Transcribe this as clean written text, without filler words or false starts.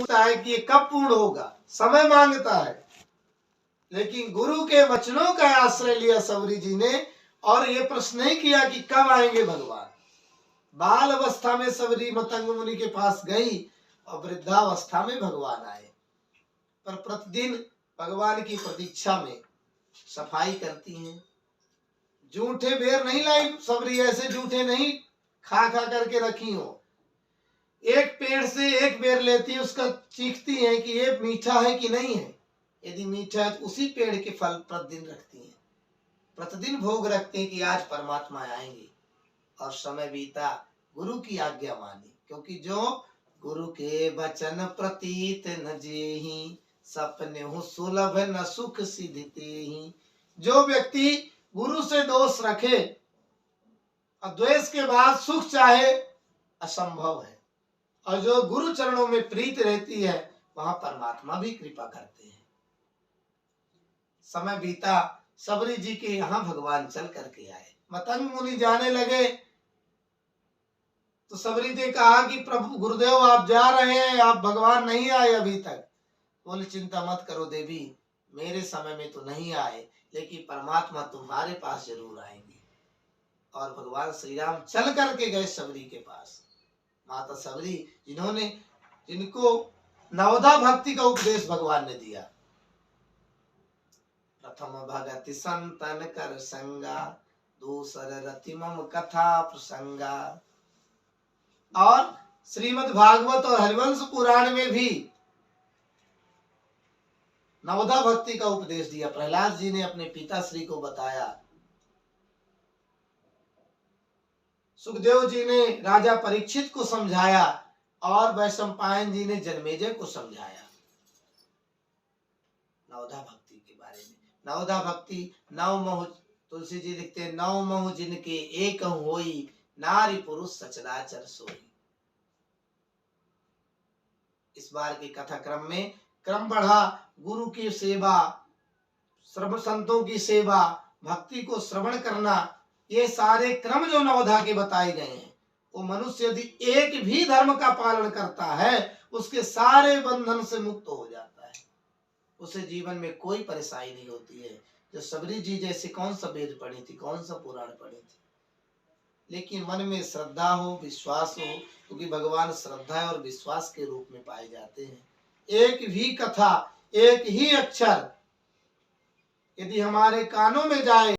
पूछता है कि ये कब पूर्ण होगा, समय मांगता है। लेकिन गुरु के वचनों का आश्रय लिया सबरी जी ने और ये प्रश्न नहीं किया कि कब आएंगे भगवान। बाल अवस्था में सबरी मतंग मुनि के पास गई और वृद्धावस्था में भगवान आए। पर प्रतिदिन भगवान की प्रतीक्षा में सफाई करती हैं। जूठे बेर नहीं लाई सबरी, ऐसे जूठे नहीं खा खा करके रखी हो। एक पेड़ से एक बेर लेती है, उसका चीखती है कि ये मीठा है कि नहीं है। यदि मीठा है तो उसी पेड़ के फल प्रतिदिन रखती हैं, प्रतिदिन भोग रखते हैं कि आज परमात्मा आएंगे। और समय बीता, गुरु की आज्ञा मानी, क्योंकि जो गुरु के वचन प्रतीत न जेहि, सपने हो सुलभ न सुख सिद्धते ही। जो व्यक्ति गुरु से दोष रखे और द्वेष के बाद सुख चाहे, असंभव है। और जो गुरु चरणों में प्रीत रहती है, वहां परमात्मा भी कृपा करते हैं। समय बीता, सबरी जी के यहाँ भगवान चल करके आए। मतंग मुनि जाने लगे तो सबरी ने कहा कि प्रभु गुरुदेव आप जा रहे हैं, आप भगवान नहीं आए अभी तक। बोले चिंता मत करो देवी, मेरे समय में तो नहीं आए, लेकिन परमात्मा तुम्हारे पास जरूर आएंगे। और भगवान श्री राम चल करके गए सबरी के पास। माता सबरी जिनको नवधा भक्ति का उपदेश भगवान ने दिया। प्रथम भगति संतन कर संगा, दूसर रति मम कथा प्रसंगा। और श्रीमद् भागवत और हरिवंश पुराण में भी नवधा भक्ति का उपदेश दिया। प्रहलाद जी ने अपने पिताश्री को बताया, सुखदेव जी ने राजा परीक्षित को समझाया और वैशंपायन जी ने जन्मेजय को समझाया नवधा भक्ति के बारे में। नवधा भक्ति नव महु, तुलसी जी लिखते हैं, नव महु जिनके एक होई, नारी पुरुष सचराचर सोई। इस बार की कथा क्रम में क्रम बढ़ा, गुरु की सेवा, श्रवण संतों की सेवा, भक्ति को श्रवण करना, ये सारे क्रम जो नवधा के बताए गए हैं, वो मनुष्य यदि एक भी धर्म का पालन करता है, उसके सारे बंधन से मुक्त हो जाता है। उसे जीवन में कोई परेशानी नहीं होती है। जो सबरी जी जैसे कौन सा वेद पढ़ी थी, कौन सा पुराण पढ़ी थी, लेकिन मन में श्रद्धा हो, विश्वास हो, क्योंकि भगवान श्रद्धा और विश्वास के रूप में पाए जाते हैं। एक भी कथा, एक ही अक्षर यदि हमारे कानों में जाए